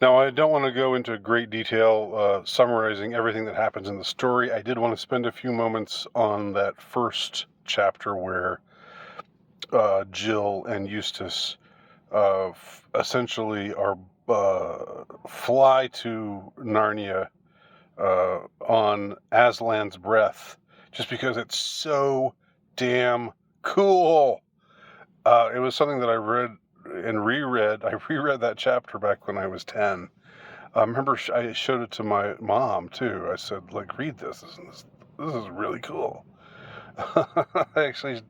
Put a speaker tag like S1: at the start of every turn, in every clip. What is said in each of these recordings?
S1: Now, I don't want to go into great detail summarizing everything that happens in the story. I did want to spend a few moments on that first chapter where Jill and Eustace essentially are fly to Narnia on Aslan's breath, just because it's so damn cool. It was something that I read and reread. I reread that chapter back when I was 10. I remember I showed it to my mom too. I said, like, read this. This is really cool. I actually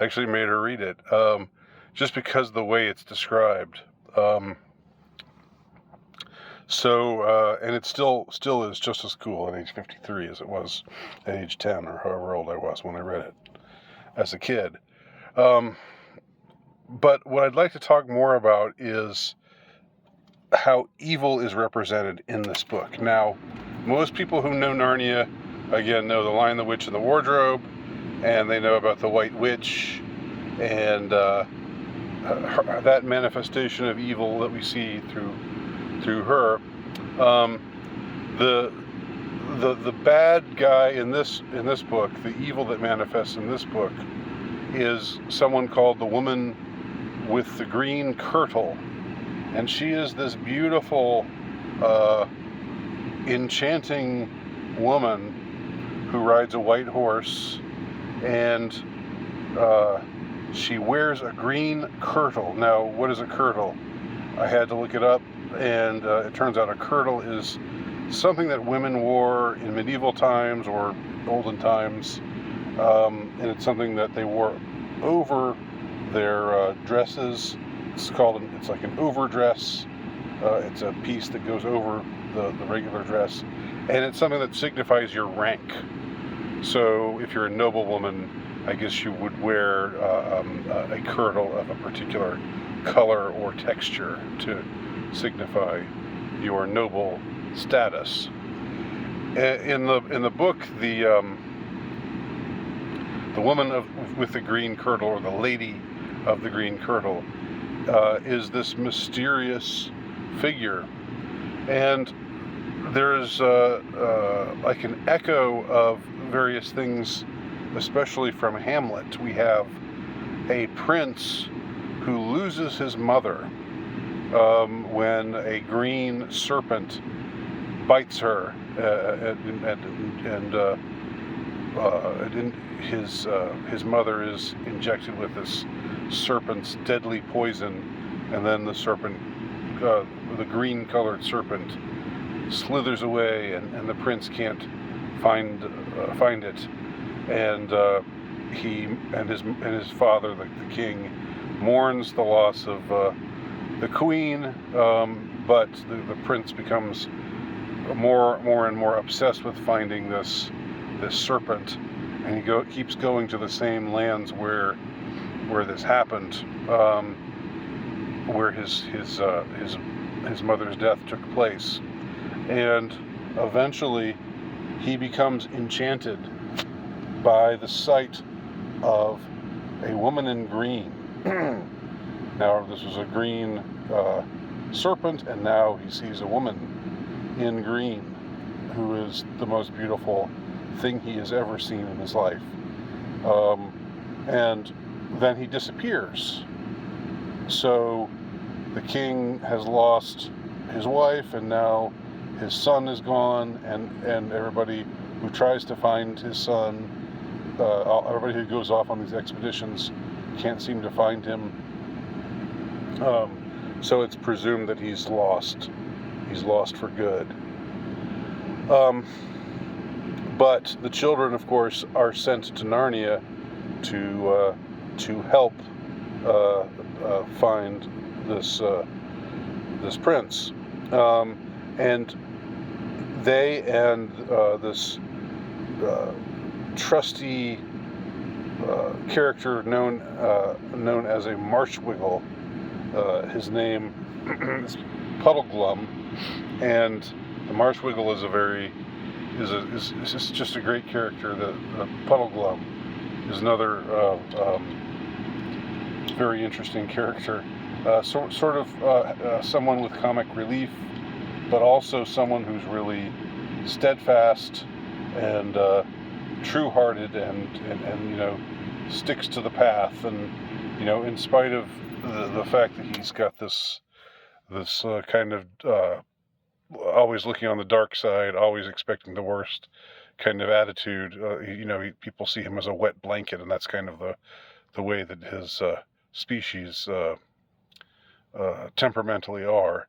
S1: made her read it, just because of the way it's described. And it still is just as cool at age 53 as it was at age 10 or however old I was when I read it as a kid. But what I'd like to talk more about is how evil is represented in this book. Now, most people who know Narnia, again, know The Lion, the Witch, and the Wardrobe, and they know about the White Witch and that manifestation of evil that we see through her. The bad guy in this book, the evil that manifests in this book, is someone called the Woman with the Green Kirtle. And she is this beautiful, enchanting woman who rides a white horse, and she wears a green kirtle. Now, what is a kirtle? I had to look it up, and it turns out a kirtle is something that women wore in medieval times or olden times, and it's something that they wore over their dresses. It's like an overdress. It's a piece that goes over the regular dress, and it's something that signifies your rank. So if you're a noblewoman, I guess you would wear a kirtle of a particular color or texture to signify your noble status. In the book, the woman with the green kirtle, or the lady of the green kirtle, is this mysterious figure, and there's like an echo of various things, especially from Hamlet. We have a prince who loses his mother when a green serpent bites her, and his mother is injected with this serpent's deadly poison, and then the serpent, the green-colored serpent, slithers away, and the prince can't find it, and he and his father, the king, mourns the loss of the queen, but the prince becomes more and more obsessed with finding this serpent, and he keeps going to the same lands where this happened, where his mother's death took place, and eventually he becomes enchanted by the sight of a woman in green. Now, this was a green serpent, and now he sees a woman in green who is the most beautiful thing he has ever seen in his life. And then he disappears. So the king has lost his wife, and now his son is gone, and everybody who tries to find his son, everybody who goes off on these expeditions can't seem to find him. So it's presumed that he's lost. He's lost for good. But the children, of course, are sent to Narnia to help find this prince, and they and this trusty character known as a Marshwiggle. His name is Puddleglum, and the Marshwiggle is just a great character. The Puddleglum is another very interesting character. Sort of someone with comic relief but also someone who's really steadfast and true-hearted and sticks to the path, and in spite of the fact that he's got this kind of always looking on the dark side, always expecting the worst kind of attitude. People see him as a wet blanket, and that's kind of the way that his species temperamentally are.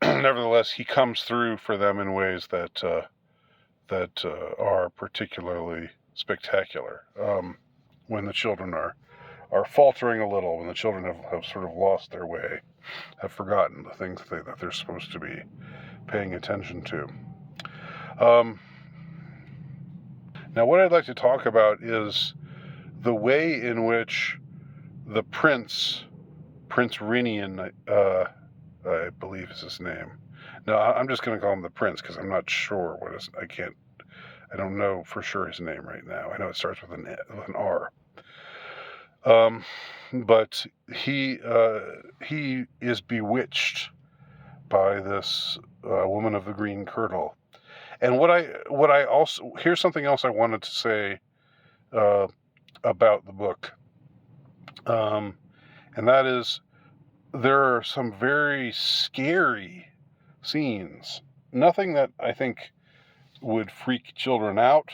S1: Nevertheless, he comes through for them in ways that are particularly spectacular. When the children are faltering a little, when the children have sort of lost their way, have forgotten the things that they're supposed to be paying attention to. Now, what I'd like to talk about is the way in which the Prince Rinian, I believe is his name. No, I'm just going to call him the Prince because I'm not sure I don't know for sure his name right now. I know it starts with an R. But he is bewitched by this woman of the green kirtle. And what I also, here's something else I wanted to say about the book, and that is there are some very scary scenes. Nothing that I think would freak children out,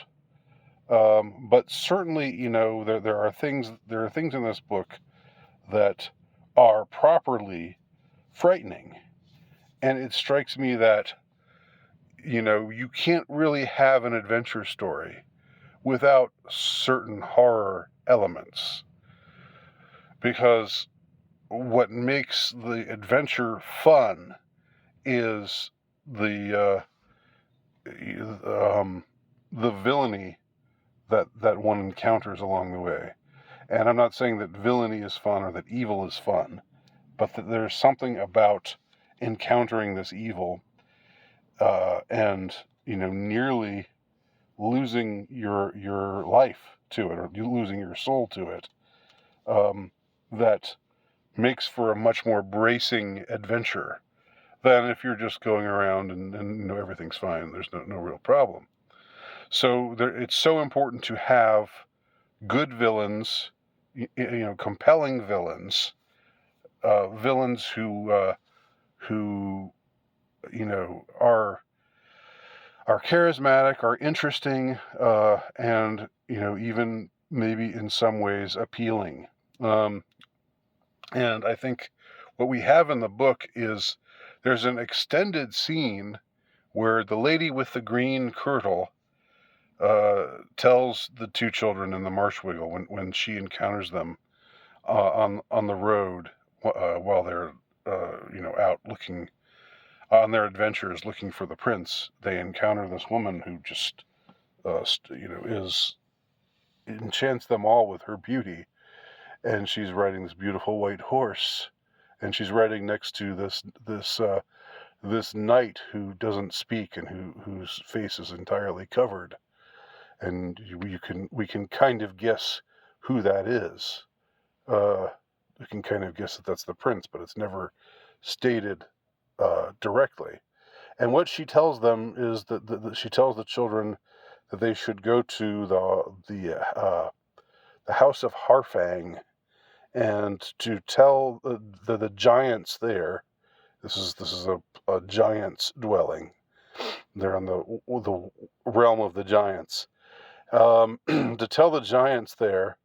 S1: but certainly, there are things in this book that are properly frightening. And it strikes me that, you can't really have an adventure story without certain horror elements. Because what makes the adventure fun is the villainy that one encounters along the way. And I'm not saying that villainy is fun or that evil is fun, but that there's something about encountering this evil and nearly losing your life to it, or losing your soul to it, that makes for a much more bracing adventure than if you're just going around and everything's fine. There's no real problem. So it's so important to have good villains, compelling villains, villains who are charismatic, are interesting, and even maybe in some ways appealing. And I think what we have in the book is there's an extended scene where the lady with the green kirtle tells the two children in the Marshwiggle when she encounters them on the road while they're out looking on their adventures looking for the prince. They encounter this woman who just enchants them all with her beauty, and she's riding this beautiful white horse, and she's riding next to this knight who doesn't speak and whose face is entirely covered, and we can kind of guess who that is. We can kind of guess that that's the prince, but it's never stated directly. And what she tells them is that she tells the children that they should go to the house of Harfang and to tell the giants there. This is a giant's dwelling. They're in the realm of the giants. To tell the giants there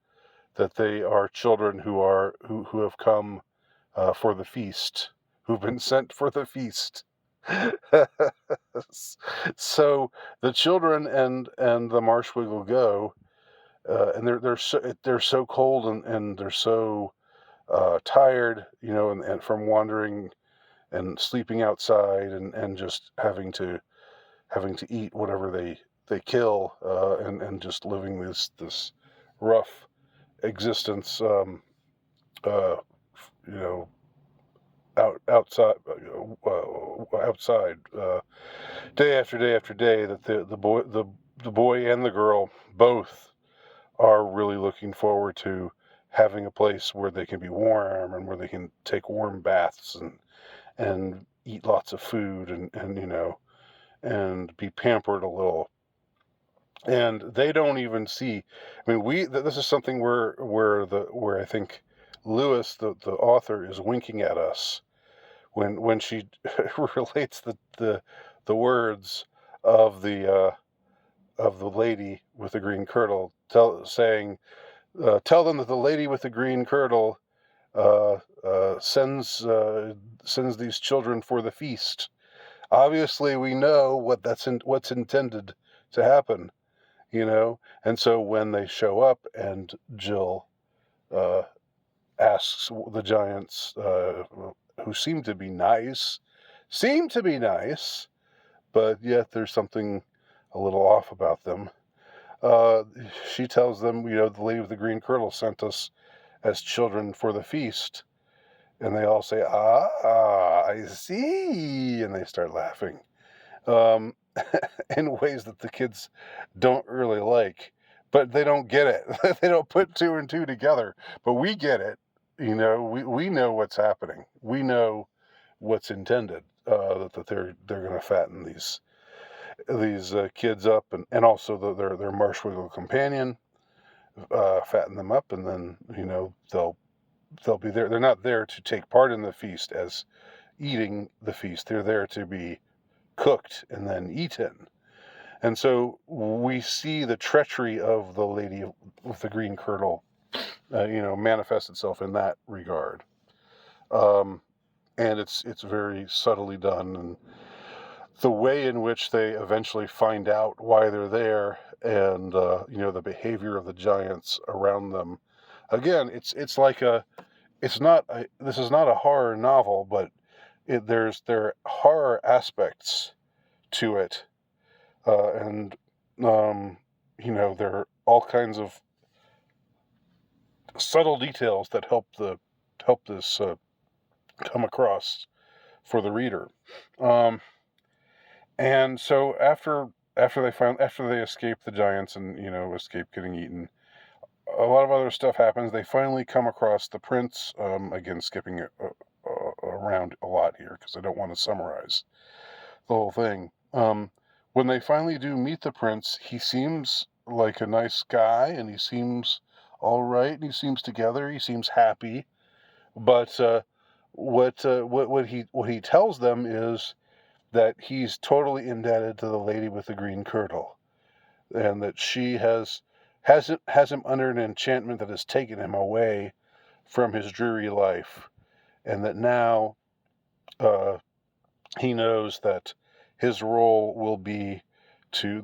S1: that they are children who have come for the feast, who've been sent for the feast. So the children and the Marshwiggle go, and they're so cold and they're so tired, and from wandering and sleeping outside and just having to eat whatever they kill, and just living this rough existence, outside, day after day after day. That the boy and the girl both are really looking forward to having a place where they can be warm and where they can take warm baths and eat lots of food and and be pampered a little. And they don't even see. I mean, this is something where I think Lewis, the author, is winking at us when she relates the words of the lady with the green kirtle, saying, "Tell them that the lady with the green kirtle sends these children for the feast." Obviously, we know what's intended to happen, And so when they show up and Jill uh, asks the giants, who seem to be nice, but yet there's something a little off about them. She tells them, the lady with the green kirtle sent us as children for the feast. And they all say, "Ah, I see," and they start laughing um, in ways that the kids don't really like. But they don't get it. They don't put two and two together. But we get it. We know what's happening. We know what's intended. That they're going to fatten these kids up, and also their Marshwiggle companion, fatten them up, and then they'll be there. They're not there to take part in the feast as eating the feast. They're there to be cooked and then eaten. And so we see the treachery of the lady with the green kirtle, manifest itself in that regard. And it's very subtly done, and the way in which they eventually find out why they're there, and the behavior of the giants around them. Again, it's like this is not a horror novel, but there are horror aspects to it, and there are all kinds of subtle details that help this come across for the reader. And so after they escape the giants and escape getting eaten, a lot of other stuff happens. They finally come across the prince. Again, skipping around a lot here because I don't want to summarize the whole thing. When they finally do meet the prince, he seems like a nice guy, and he seems all right, and he seems together. He seems happy. But what he tells them is that he's totally indebted to the lady with the green kirtle, and that she has him under an enchantment that has taken him away from his dreary life, and that now he knows that his role will be to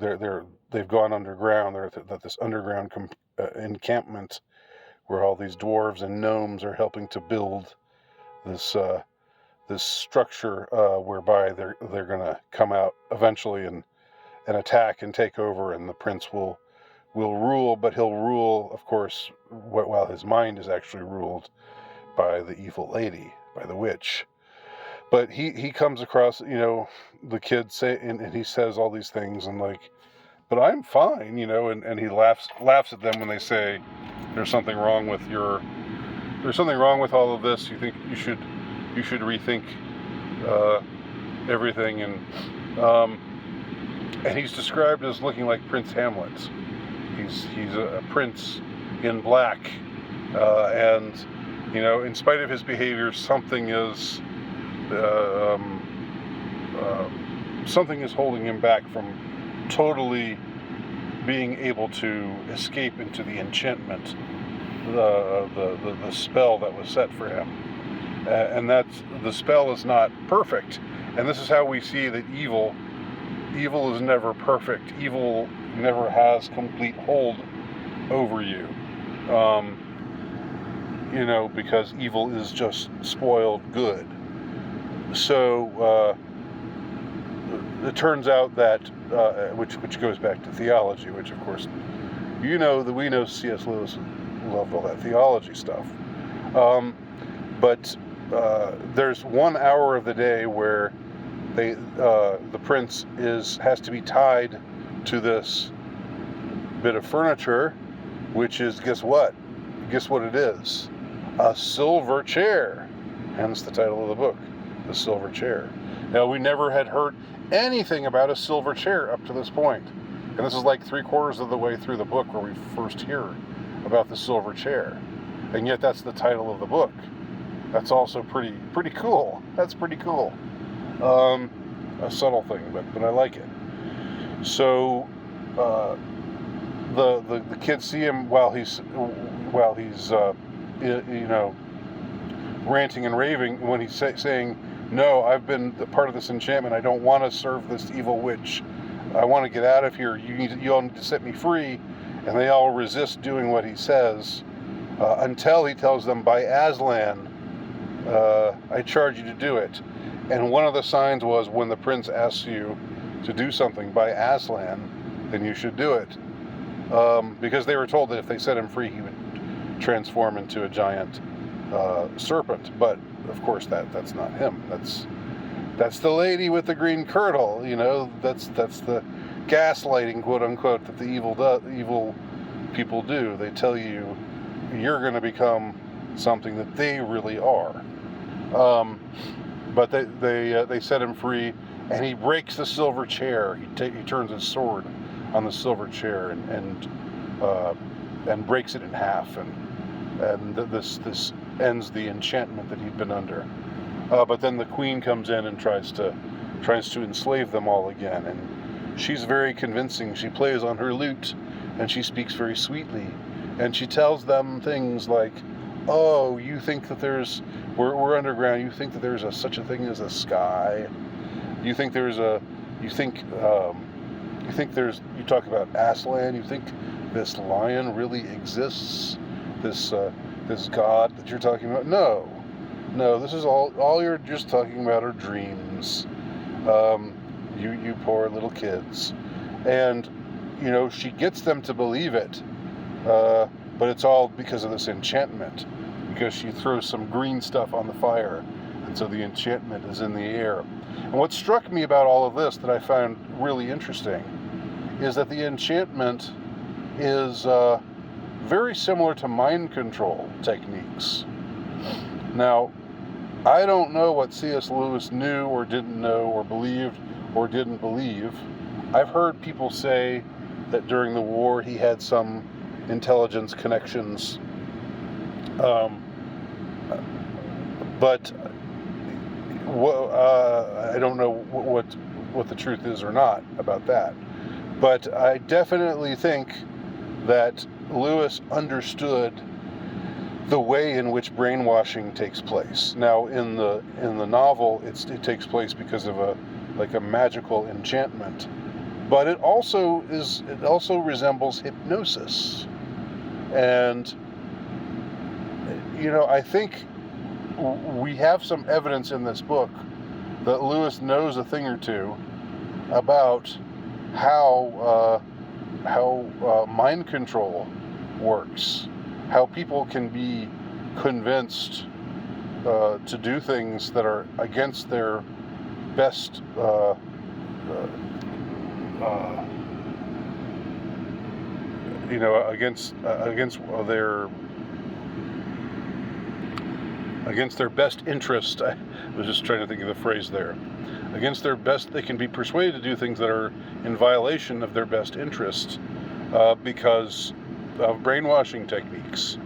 S1: they've gone underground. They're at this underground encampment where all these dwarves and gnomes are helping to build this structure whereby they're going to come out eventually and attack and take over, and the prince will rule, but he'll rule, of course, while his mind is actually ruled by the evil lady, by the witch. But he comes across, the kids say, and he says all these things, and like, but I'm fine, and he laughs at them when they say there's something wrong with all of this. You think you should rethink everything, and he's described as looking like Prince Hamlet. He's a prince in black, and in spite of his behavior, something is holding him back from totally being able to escape into the enchantment, the spell that was set for him. And the spell is not perfect. And this is how we see that evil is never perfect. Evil never has complete hold over you. Because evil is just spoiled good. So it turns out that, which goes back to theology, which of course, we know C.S. Lewis loved all that theology stuff. But there's 1 hour of the day where the prince has to be tied to this bit of furniture, which is, guess what it is? A silver chair, hence the title of the book, The Silver Chair. Now, we never had heard anything about a silver chair up to this point. And this is like 3/4 of the way through the book where we first hear about the silver chair. And yet that's the title of the book. That's also pretty cool. That's pretty cool. A subtle thing, but I like it. So the kids see him while he's ranting and raving when he's saying, "No, I've been part of this enchantment. I don't want to serve this evil witch. I want to get out of here. You all need to set me free." And they all resist doing what he says until he tells them, "By Aslan, I charge you to do it." And one of the signs was, when the prince asks you to do something by Aslan, then you should do it. Because they were told that if they set him free, he would transform into a giant serpent. But of course, that's not him. That's the lady with the green kirtle. That's the gaslighting, quote unquote, that the evil people do. They tell you you're going to become something that they really are. But they set him free, and he breaks the silver chair. He turns his sword on the silver chair and breaks it in half, and this ends the enchantment that he'd been under. But then the queen comes in and tries to enslave them all again, and she's very convincing. She plays on her lute, and she speaks very sweetly, and she tells them things like, "Oh, you think that we're underground. You think that there's such a thing as a sky. You think you talk about Aslan. You think this lion really exists? This god that you're talking about? No, this is all you're just talking about are dreams. You poor little kids." And she gets them to believe it, but it's all because of this enchantment, because she throws some green stuff on the fire, and so the enchantment is in the air. And what struck me about all of this that I found really interesting is that the enchantment is very similar to mind control techniques. Now, I don't know what C.S. Lewis knew or didn't know or believed or didn't believe. I've heard people say that during the war he had some intelligence connections, but I don't know what the truth is or not about that. But I definitely think that Lewis understood the way in which brainwashing takes place. Now, in the novel, it takes place because of a magical enchantment, but it also resembles hypnosis. And I think we have some evidence in this book that Lewis knows a thing or two about how mind control works, how people can be convinced to do things that are against their best against their best interest. I was just trying to think of the phrase there. Against their best, they can be persuaded to do things that are in violation of their best interest because of brainwashing techniques.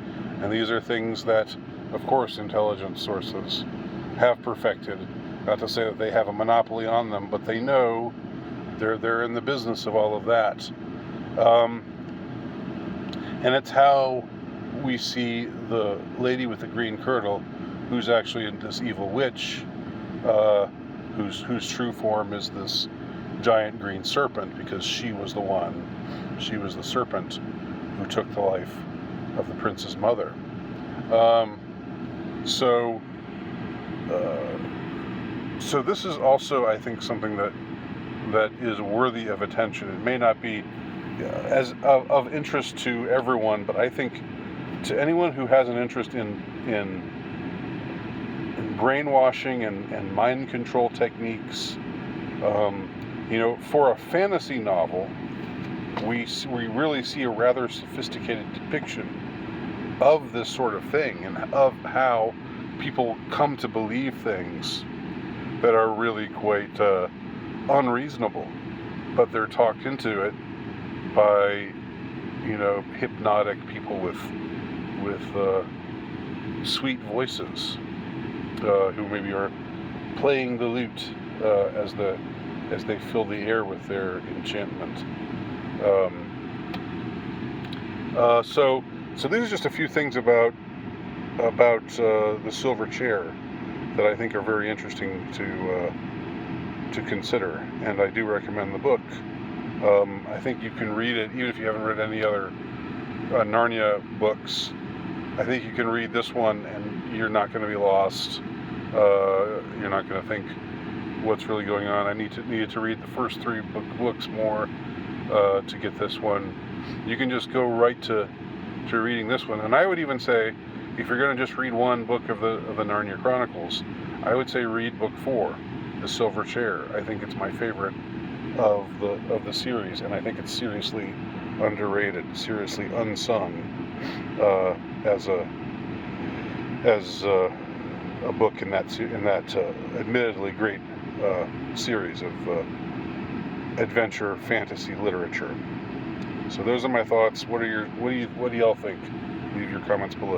S1: And these are things that, of course, intelligence sources have perfected. Not to say that they have a monopoly on them, but they know they're in the business of all of that. And it's how we see the lady with the green kirtle, who's actually this evil witch, whose true form is this giant green serpent, because she was the serpent who took the life of the prince's mother. So this is also, I think, something that is worthy of attention. It may not be as of interest to everyone, but I think to anyone who has an interest in brainwashing and mind control techniques, for a fantasy novel, we really see a rather sophisticated depiction of this sort of thing and of how people come to believe things that are really quite unreasonable, but they're talked into it by, hypnotic people with sweet voices, who maybe are playing the lute as they fill the air with their enchantment. So these are just a few things about the silver chair that I think are very interesting to consider, and I do recommend the book. I think you can read it even if you haven't read any other Narnia books. I think you can read this one and you're not going to be lost. You're not going to think what's really going on. I needed to read the first 3 books more to get this one. You can just go right to reading this one, and I would even say, if you're going to just read one book of the Narnia Chronicles, I would say read book 4, The Silver Chair. I think it's my favorite of the series, and I think it's seriously underrated, seriously unsung as a book in that admittedly great series of adventure fantasy literature. So those are my thoughts. What do y'all think? Leave your comments below.